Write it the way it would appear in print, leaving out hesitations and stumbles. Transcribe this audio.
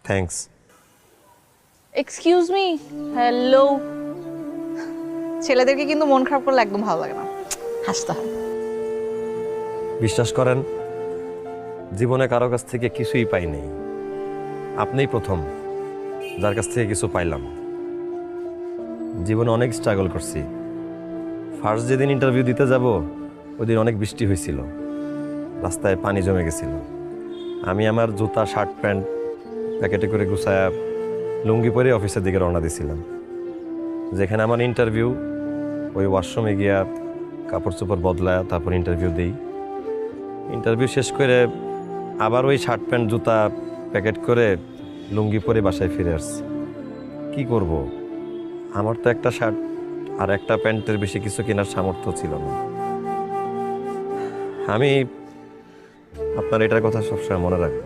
Thanks. Excuse me, hello. ছেলেদেরকে কিন্তু মন খারাপ করলে একদম ভালো লাগে না, হাসতে হয়। বিশ্বাস করেন, জীবনে কারো কাছ থেকে কিছুই পাই নাই, আপনিই প্রথম যার কাছ থেকে কিছু পাইলাম। জীবনে অনেক স্ট্রাগল করছি। ফার্স্ট যেদিন ইন্টারভিউ দিতে যাব ওই দিন অনেক বৃষ্টি হয়েছিল, রাস্তায় পানি জমে গেছিল। আমি আমার জুতা শার্ট প্যান্ট প্যাকেটে করে গুছায়া লুঙ্গি পরে অফিসের দিকে রওনা দিছিলাম। যেখানে আমার ইন্টারভিউ, ওই ওয়াশরুমে গিয়া কাপড় চোপড় বদলায় তারপর ইন্টারভিউ দিই। ইন্টারভিউ শেষ করে আবার ওই শার্ট প্যান্ট জুতা প্যাকেট করে লুঙ্গি পরে বাসায় ফিরে আসছি। কি করব, আমার তো একটা শার্ট আর একটা প্যান্টের বেশি কিছু কেনার সামর্থ্য ছিল না। আমি আপনার এটার কথা সবসময় মনে রাখবো।